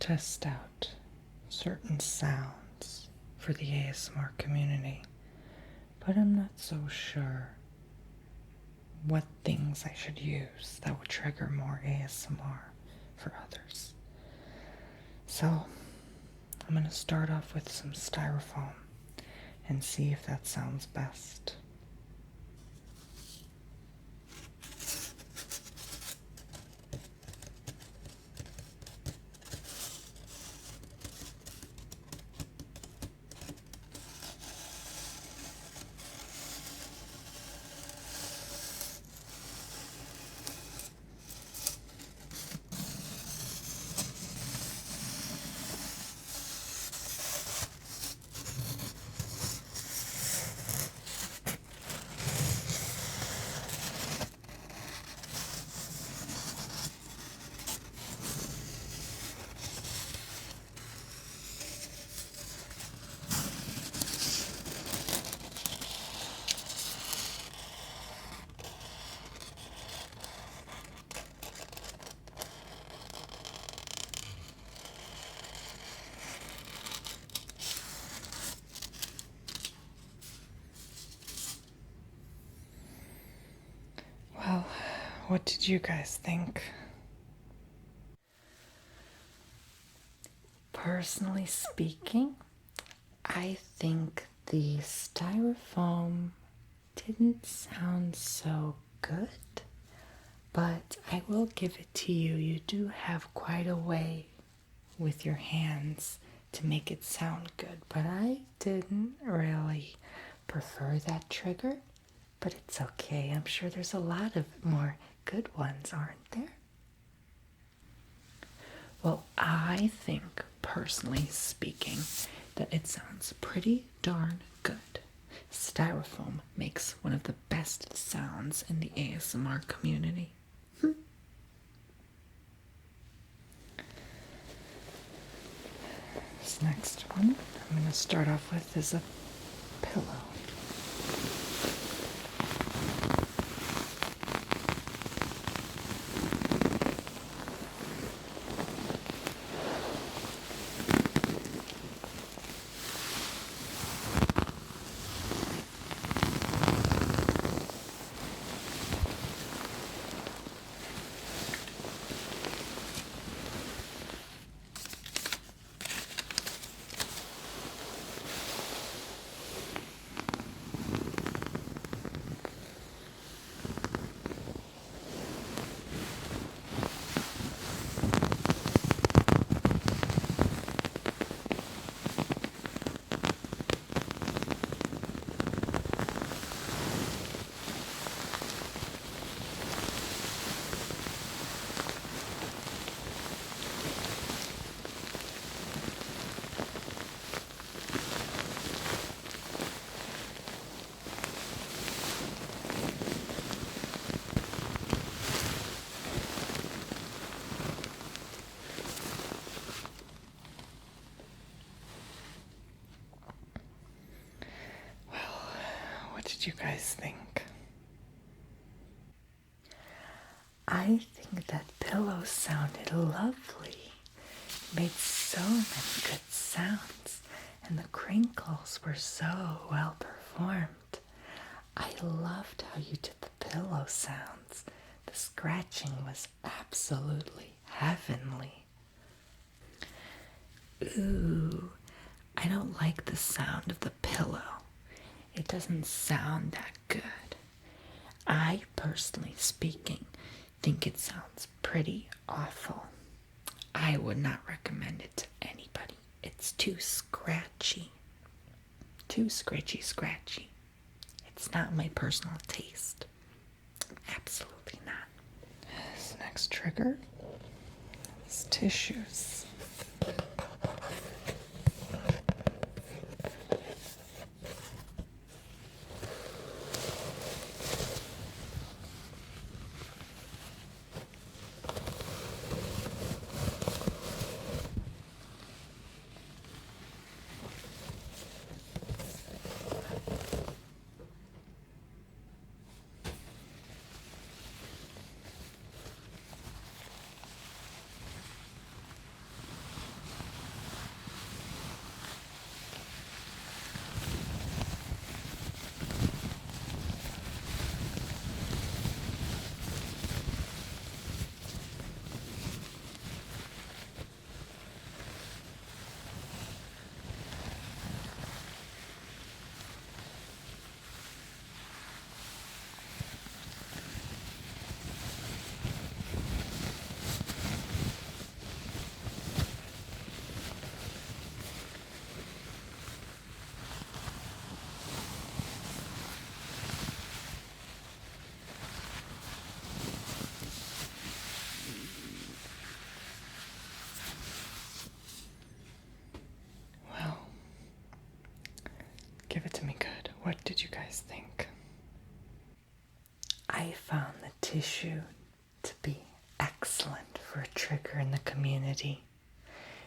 test out certain sounds for the ASMR community, but I'm not so sure what things I should use that would trigger more ASMR for others. So I'm going to start off with some styrofoam and see if that sounds best. Well, what did you guys think? Personally speaking, I think the styrofoam didn't sound so good, but I will give it to you. You do have quite a way with your hands to make it sound good, but I didn't really prefer that trigger. But it's okay. I'm sure there's a lot of more good ones, aren't there? Well, I think, personally speaking, that it sounds pretty darn good. Styrofoam makes one of the best sounds in the ASMR community. This next one I'm going to start off with is a pillow. What did you guys think? I think that pillow sounded lovely. It made so many good sounds, and the crinkles were so well performed. I loved how you did the pillow sounds. The scratching was absolutely heavenly. Ooh, I don't like the sound of the pillow. It doesn't sound that good. I, personally speaking, think it sounds pretty awful. I would not recommend it to anybody. It's too scratchy. Too scratchy. It's not my personal taste. Absolutely not. This next trigger is tissues. Give it to me good. What did you guys think? I found the tissue to be excellent for a trigger in the community.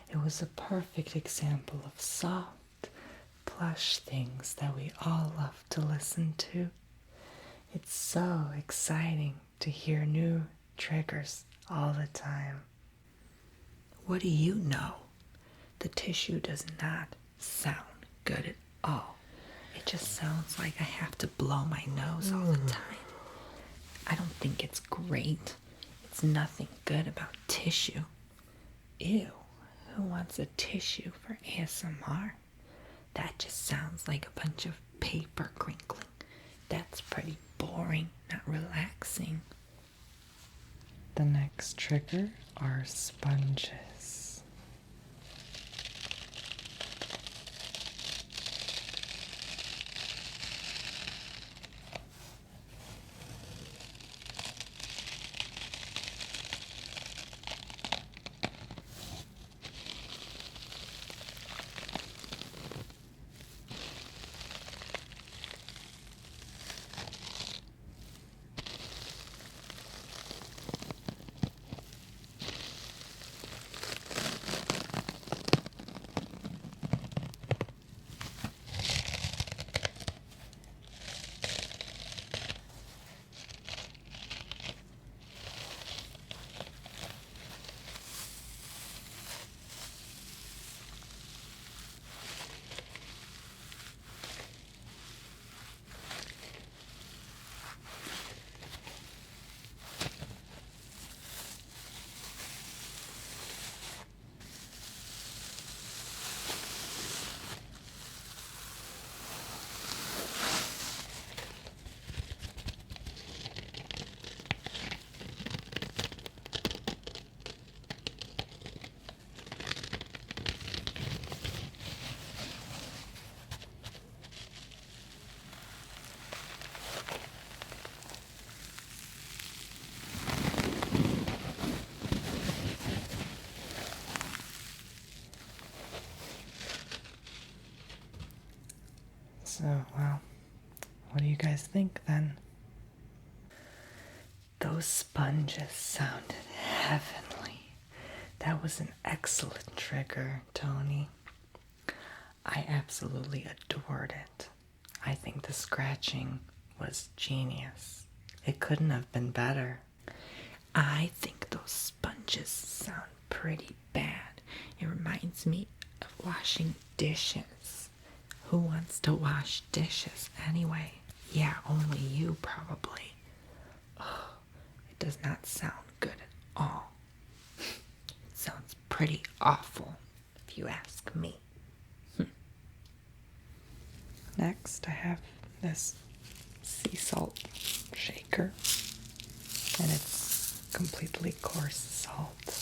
It was a perfect example of soft, plush things that we all love to listen to. It's so exciting to hear new triggers all the time. What do you know? The tissue does not sound good at all. It just sounds like I have to blow my nose all the time. I don't think it's great. It's nothing good about tissue. Ew, who wants a tissue for ASMR? That just sounds like a bunch of paper crinkling. That's pretty boring, not relaxing. The next trigger are sponges. So, well, what do you guys think then? Those sponges sounded heavenly. That was an excellent trigger, Tony. I absolutely adored it. I think the scratching was genius. It couldn't have been better. I think those sponges sound pretty bad. It reminds me of washing dishes. Who wants to wash dishes anyway? Yeah, only you probably. Oh, it does not sound good at all. It sounds pretty awful, if you ask me. Next, I have this sea salt shaker, and it's completely coarse salt.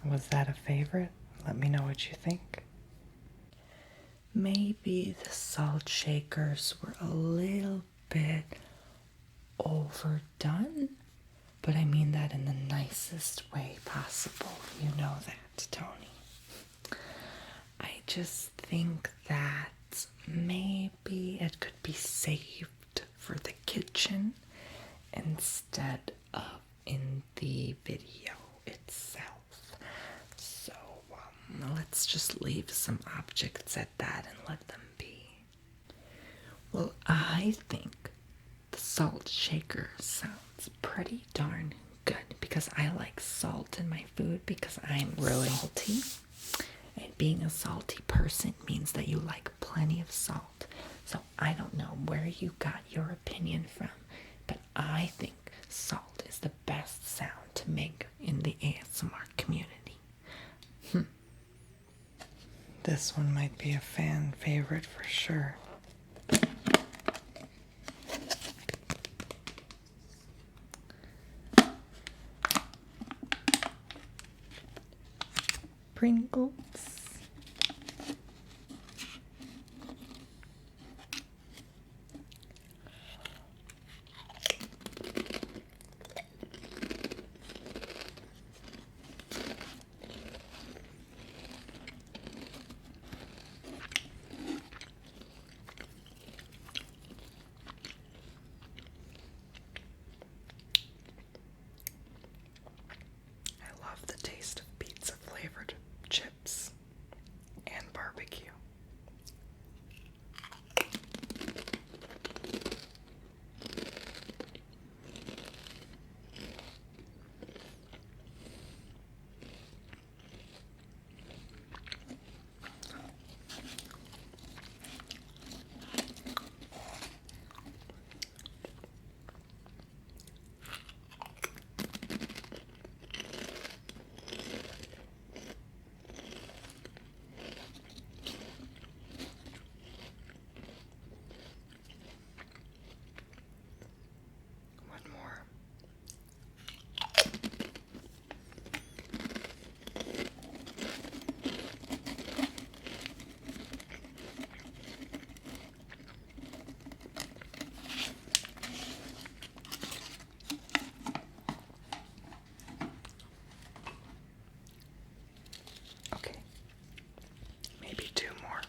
Was that a favorite? Let me know what you think. Maybe the salt shakers were a little bit overdone, but I mean that in the nicest way possible. You know that, Tony. I just think that maybe it could be saved for the kitchen instead of in the video itself. So let's just leave some objects at that and let them be. Well, I think the salt shaker sounds pretty darn good because I like salt in my food because I'm royalty. And being a salty person means that you like plenty of salt. So I don't know where you got your opinion from, but I think salt is the best sound to make in the ASMR community. This one might be a fan favorite for sure. Pringles. I love the taste of pizza flavored chips and barbecue. One more. Okay, maybe two more.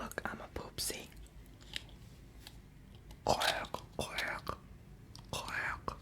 Look, I'm a poopsie. Quack, quack, quack.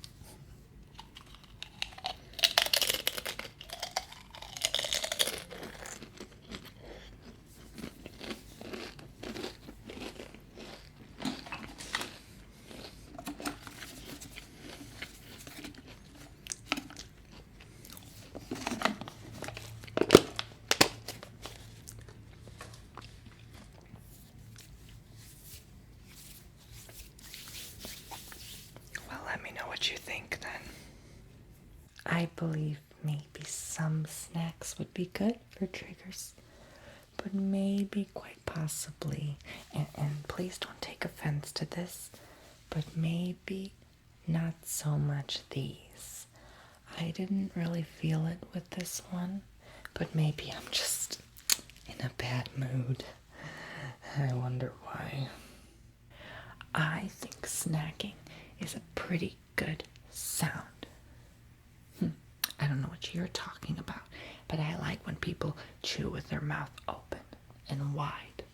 Well, let me know what you think then. I believe maybe some snacks would be good for triggers, but maybe quite possibly, and please don't take offense to this, but maybe not so much these. I didn't really feel it with this one, but maybe I'm just in a bad mood. I wonder why. I think snacking is a pretty good sound. I don't know what you're talking about, but I like when people chew with their mouth open and wide.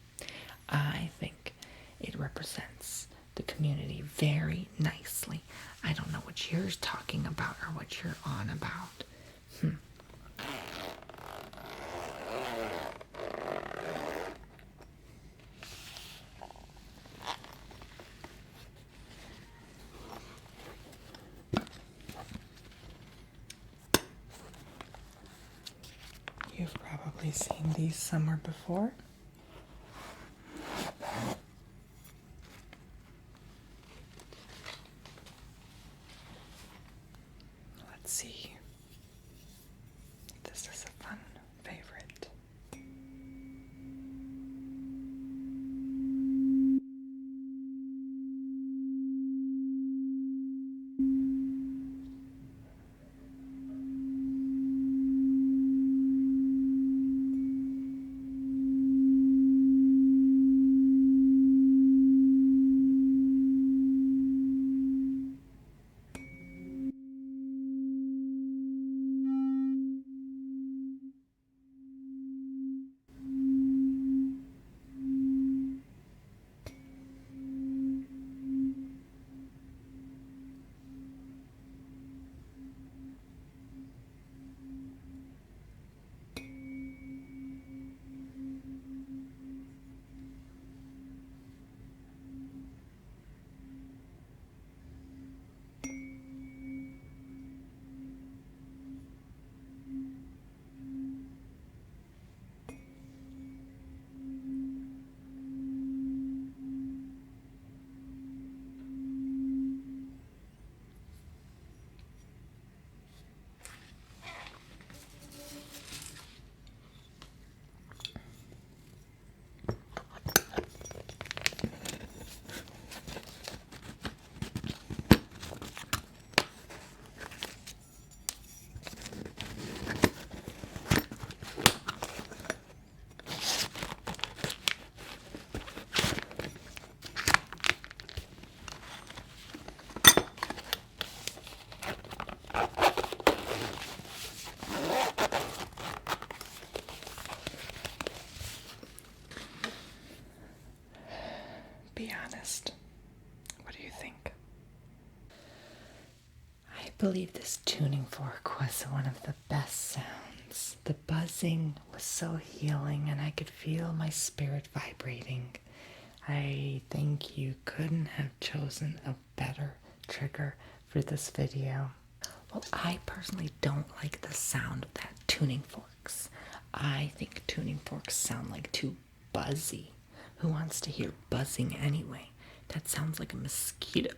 I think it represents the community very nicely. I don't know what you're talking about or what you're on about. You've probably seen these somewhere before. Let's see. This is a fun favorite. Be honest. What do you think? I believe this tuning fork was one of the best sounds. The buzzing was so healing and I could feel my spirit vibrating. I think you couldn't have chosen a better trigger for this video. Well, I personally don't like the sound of that tuning forks. I think tuning forks sound like too buzzy. Who wants to hear buzzing anyway? That sounds like a mosquito.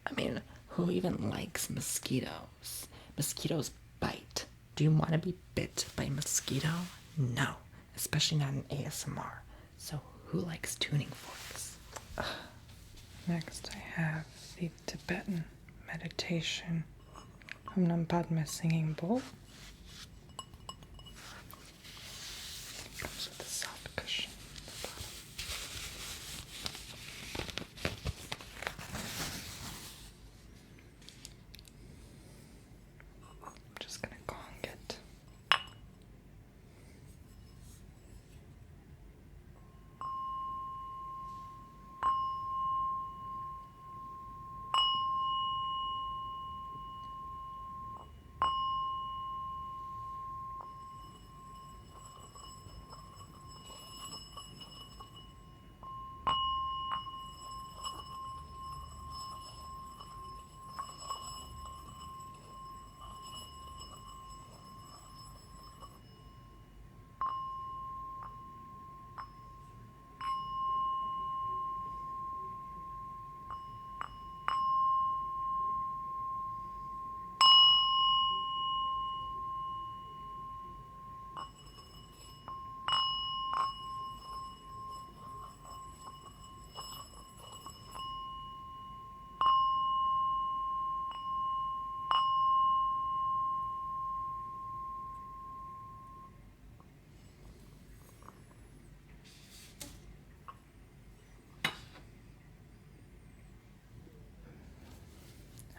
I mean, who even likes mosquitoes? Mosquitoes bite. Do you want to be bit by a mosquito? No, especially not in ASMR. So who likes tuning forks? Next, I have the Tibetan meditation Om Padma singing bowl. Comes with a soft cushion at the bottom. I'm just gonna gong it.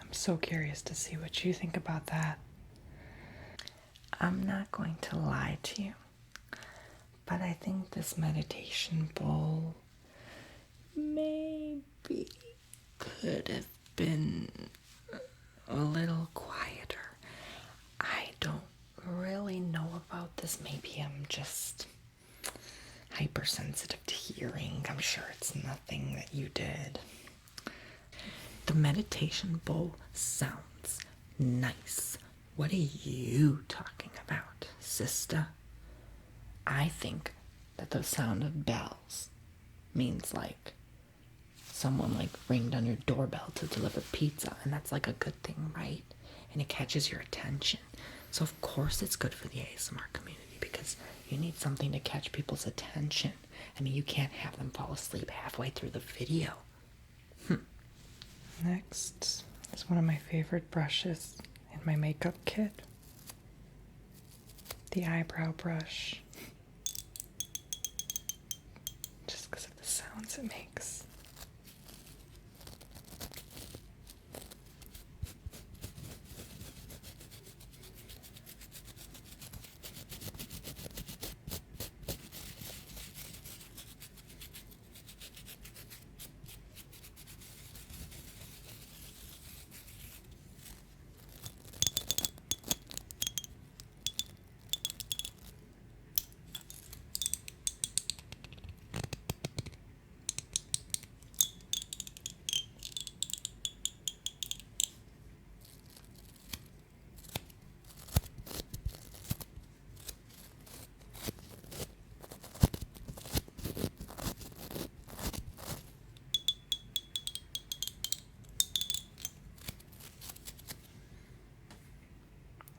I'm so curious to see what you think about that. I'm not going to lie to you, but I think this meditation bowl maybe could have been a little quieter. I don't really know about this. Maybe I'm just hypersensitive to hearing. I'm sure it's nothing that you did. The meditation bowl sounds nice. What are you talking about, sister? I think that the sound of bells means like someone like ringed on your doorbell to deliver pizza, and that's like a good thing, right? And it catches your attention. So of course it's good for the ASMR community because you need something to catch people's attention. I mean, you can't have them fall asleep halfway through the video. Next is one of my favorite brushes in my makeup kit. The eyebrow brush. Just because of the sounds it makes.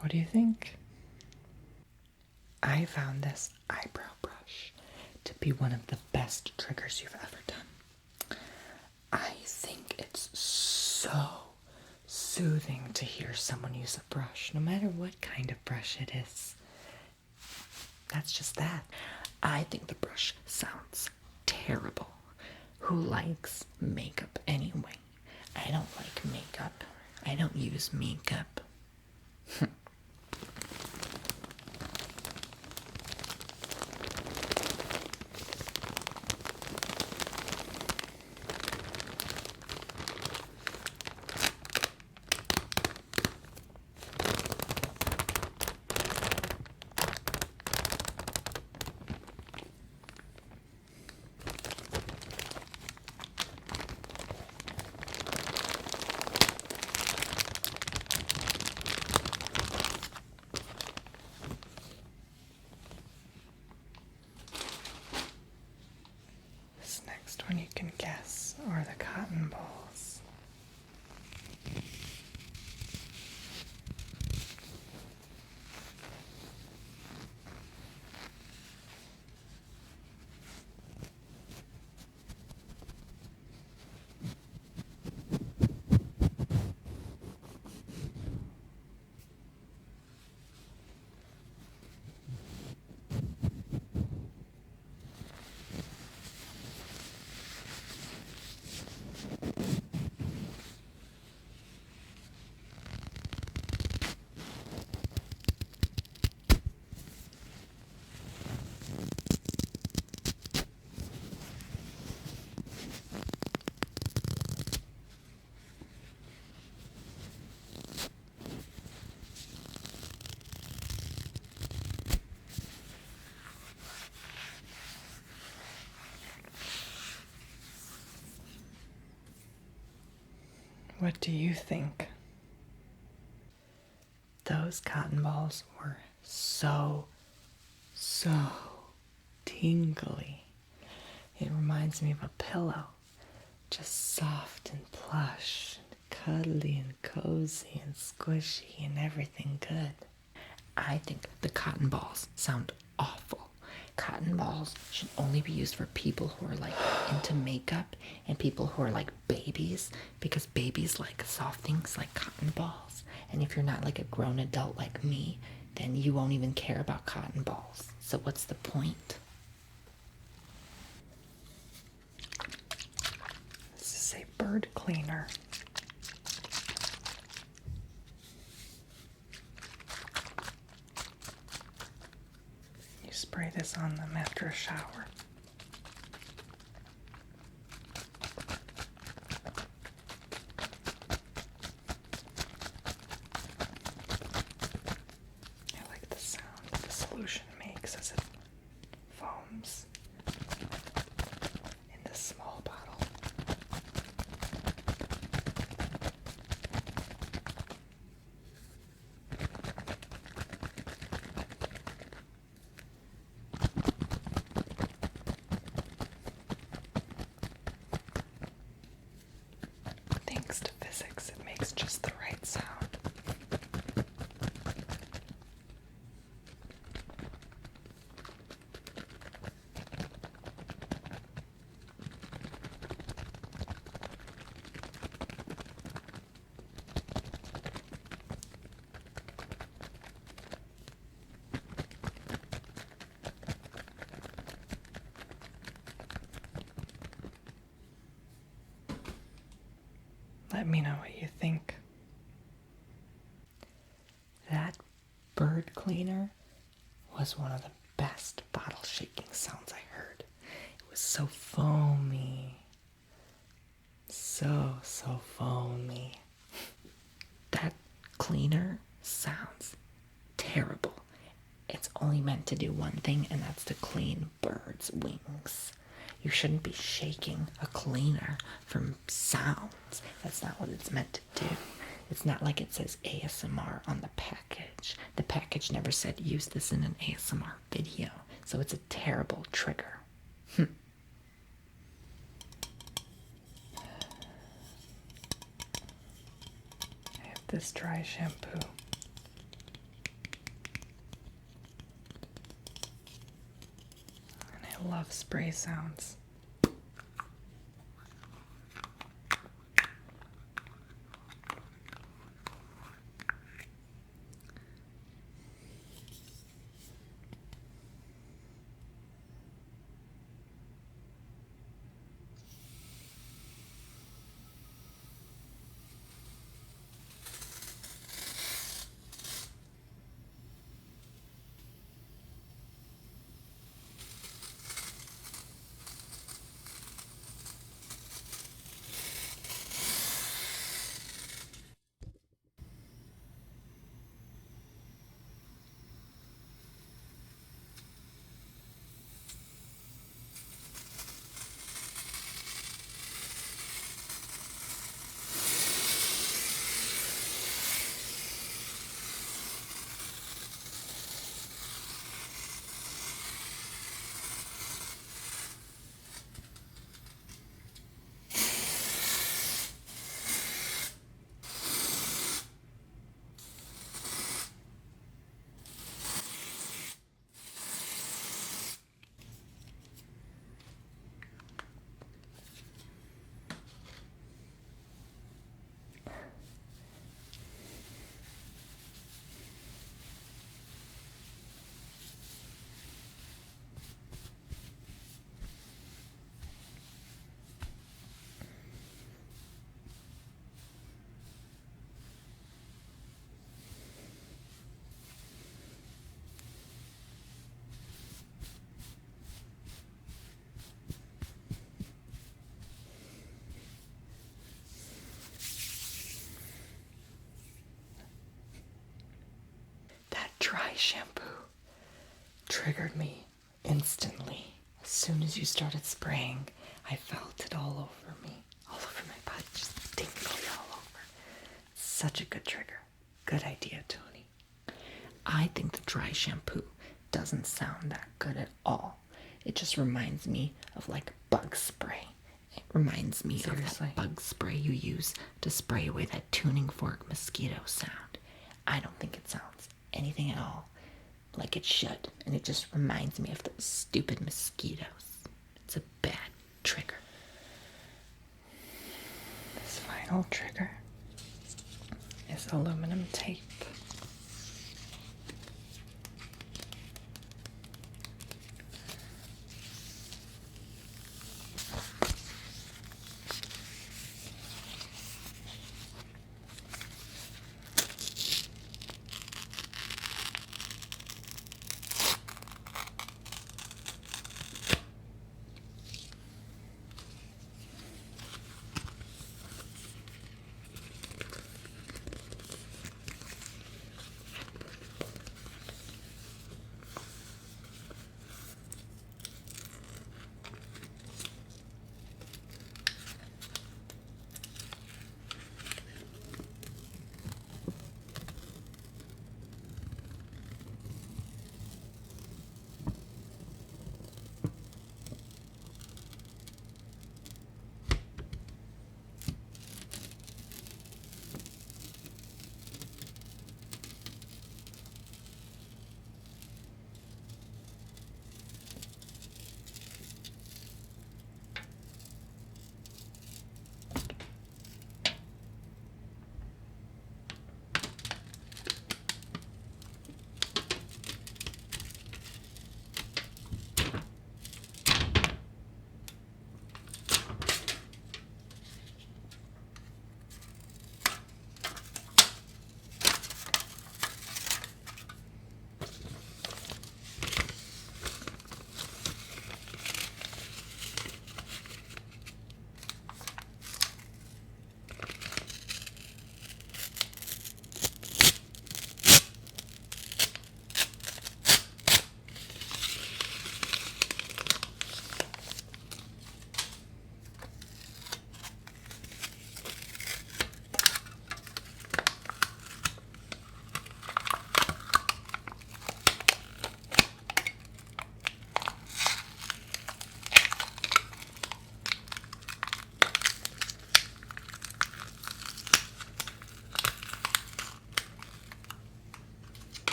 What do you think? I found this eyebrow brush to be one of the best triggers you've ever done. I think it's so soothing to hear someone use a brush, no matter what kind of brush it is. That's just that. I think the brush sounds terrible. Who likes makeup anyway? I don't like makeup. I don't use makeup. Next one you can guess are the cotton balls. What do you think? Those cotton balls were so tingly. It reminds me of a pillow. Just soft and plush and cuddly and cozy and squishy and everything good. I think the cotton balls sound awful. Cotton balls should only be used for people who are like into makeup and people who are like babies, because babies like soft things like cotton balls. And if you're not like a grown adult like me, then you won't even care about cotton balls. So what's the point? This is a bird cleaner. You spray this on them after a shower. I like the sound that the solution makes as it foams in this small bottle. Thanks to physics, it makes just the right sound. Let me know what you think. That bird cleaner was one of the best bottle shaking sounds I heard. It was so foamy. So foamy. That cleaner sounds terrible. It's only meant to do one thing, and that's to clean birds' wings. You shouldn't be shaking a cleaner from sounds. That's not what it's meant to do. It's not like it says ASMR on the package. The package never said use this in an ASMR video. So it's a terrible trigger. I have this dry shampoo. And I love spray sounds. shampoo triggered me instantly. As soon as you started spraying, I felt it all over me, all over my body, just tingly all over. Such a good trigger. Good idea, Tony. I think the dry shampoo doesn't sound that good at all. It just reminds me of like bug spray. It reminds me of that bug spray you use to spray away that tuning fork mosquito sound. I don't think it sounds anything at all like it should, and it just reminds me of those stupid mosquitoes. It's a bad trigger. This final trigger is aluminum tape.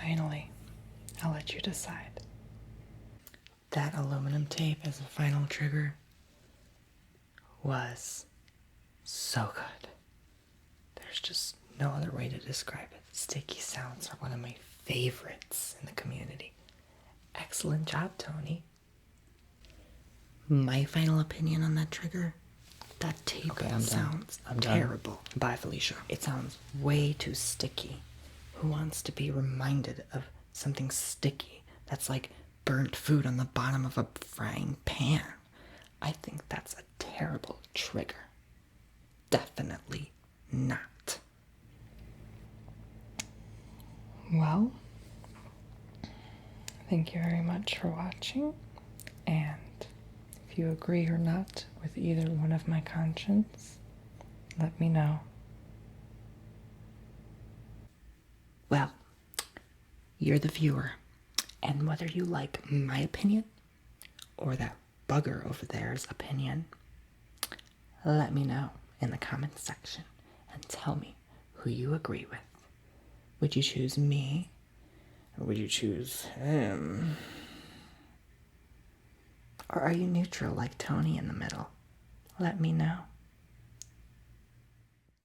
Finally, I'll let you decide. That aluminum tape as a final trigger was so good. There's just no other way to describe it. Sticky sounds are one of my favorites in the community. Excellent job, Tony. My final opinion on that trigger, that tape sounds terrible. Bye, Felicia. It sounds way too sticky. Who wants to be reminded of something sticky that's like burnt food on the bottom of a frying pan? I think that's a terrible trigger. Definitely not. Well, thank you very much for watching, and if you agree or not with either one of my conscience, let me know. Well, you're the viewer, and whether you like my opinion or that bugger over there's opinion, let me know in the comments section and tell me who you agree with. Would you choose me, or would you choose him? Or are you neutral like Tony in the middle? Let me know.